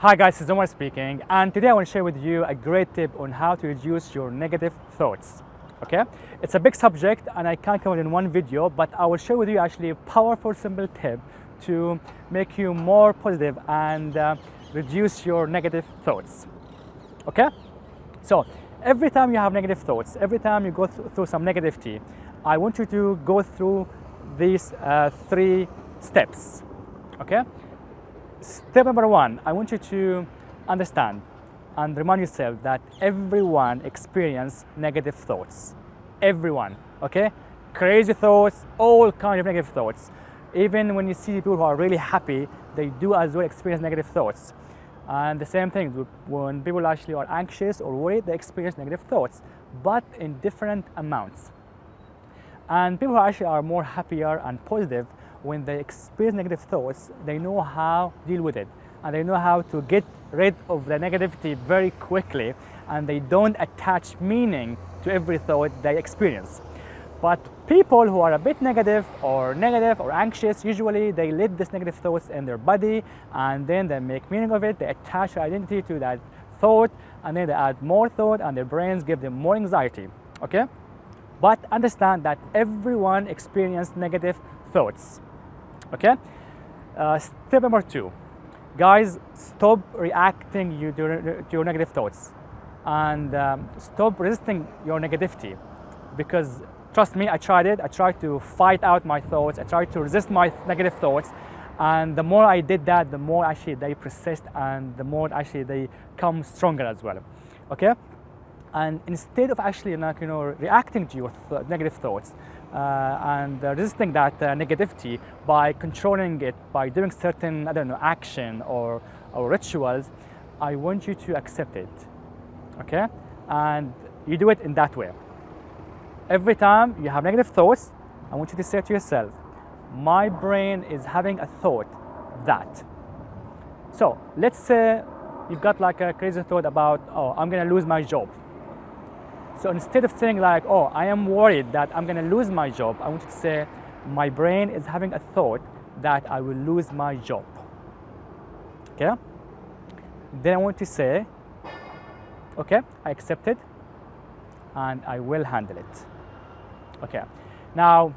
Hi guys, it's Omar speaking, and today I want to share with you a great tip on how to reduce your negative thoughts. Okay, it's a big subject and I can't cover it in one video, but I will share with you actually a powerful, simple tip to make you more positive and reduce your negative thoughts. Okay, so every time you have negative thoughts, every time you go through some negativity, I want you to go through these three steps. Okay. Step number one, I want you to understand and remind yourself that everyone experiences negative thoughts. Everyone, okay? Crazy thoughts, all kinds of negative thoughts. Even when you see people who are really happy, they do as well experience negative thoughts. And the same thing, when people actually are anxious or worried, they experience negative thoughts, but in different amounts. And people who actually are more happier and positive, when they experience negative thoughts, they know how to deal with it and they know how to get rid of the negativity very quickly, and they don't attach meaning to every thought they experience. But people who are a bit negative or anxious, usually they let these negative thoughts in their body and then they make meaning of it, they attach their identity to that thought, and then they add more thought and their brains give them more anxiety. Okay? But understand that everyone experiences negative thoughts. Okay? Step number two, guys, stop reacting to your negative thoughts and stop resisting your negativity, because trust me, I tried it. I tried to fight out my thoughts. I tried to resist my negative thoughts, and the more I did that, the more actually they persist and the more actually they come stronger as well. Okay? And instead of actually reacting to your negative thoughts and resisting that negativity by controlling it, by doing certain action or rituals, I want you to accept it. Okay? And you do it in that way. Every time you have negative thoughts, I want you to say to yourself, my brain is having a thought that. So let's say you've got like a crazy thought about, oh, I'm gonna lose my job. So instead of saying like, oh, I am worried that I'm gonna lose my job, I want you to say, my brain is having a thought that I will lose my job. Okay? Then I want to say, okay, I accept it and I will handle it. Okay. Now,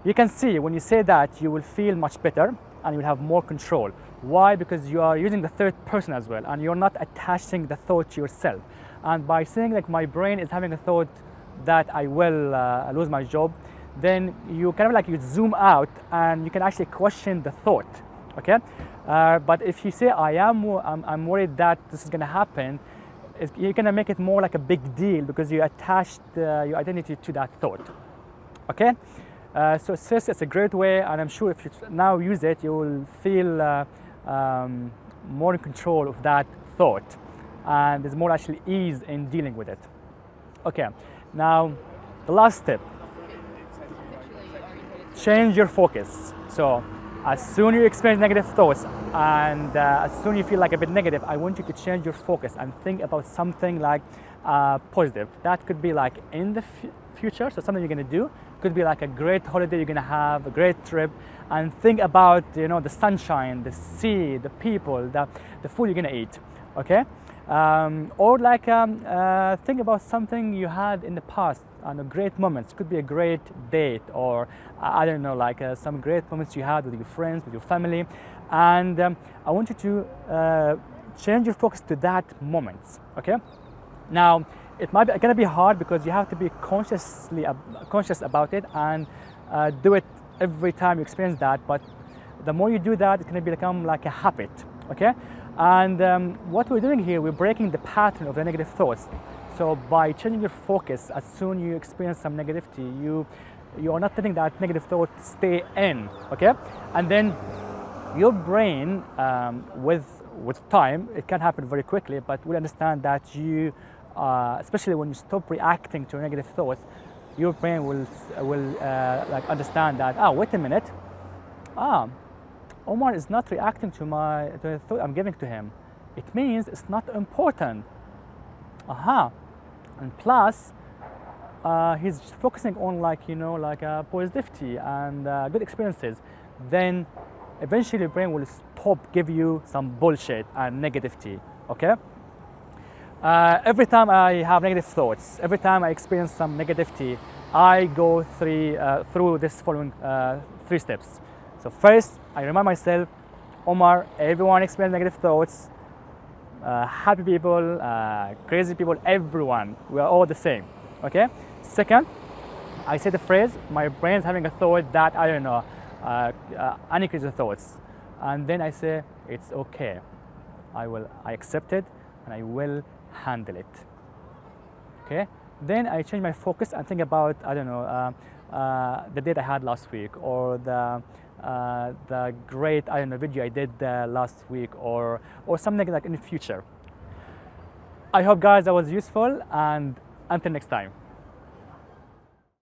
you can see when you say that, you will feel much better and you will have more control. Why? Because you are using the third person as well and you're not attaching the thought to yourself. And by saying like my brain is having a thought that I will lose my job, then you kind of like you zoom out and you can actually question the thought. Okay, but if you say I'm worried that this is going to happen, you're going to make it more like a big deal because you attached your identity to that thought. Okay, so seriously, it's a great way, and I'm sure if you now use it, you will feel more in control of that thought. And there's more actually ease in dealing with it. Okay, now the last step, change your focus. So as soon as you experience negative thoughts and as soon as you feel like a bit negative, I want you to change your focus and think about something like positive. That could be like in the future, so something you're gonna do. Could be like a great holiday you're gonna have, a great trip, and think about the sunshine, the sea, the people, the food you're gonna eat. Okay. Or like think about something you had in the past and great moments. It could be a great date, or I don't know, like some great moments you had with your friends, with your family, and I want you to change your focus to that moment. Okay. Now it might be gonna be hard because you have to be conscious about it and do it every time you experience that. But the more you do that, it's gonna become like a habit. Okay. And what we're doing here, we're breaking the pattern of the negative thoughts. So by changing your focus, as soon as you experience some negativity, you are not letting that negative thought stay in, okay? And then your brain, with time, it can happen very quickly, but we understand that you, especially when you stop reacting to negative thoughts, your brain will like understand that, wait a minute, Omar is not reacting to the thought I'm giving to him. It means it's not important. And plus, he's focusing on positivity and good experiences. Then eventually your brain will stop give you some bullshit and negativity. Okay. Every time I have negative thoughts, every time I experience some negativity, I go through this following 3 steps. So first, I remind myself, Omar, everyone experiences negative thoughts. Happy people, crazy people, everyone, we are all the same. Okay. Second, I say the phrase, my brain is having a thought that I don't know, any crazy thoughts, and then I say it's okay. I accept it, and I will handle it. Okay. Then I change my focus and think about, I don't know, the date I had last week, or the great, I don't know, video I did last week, or something like in the future. I hope, guys, that was useful, and until next time.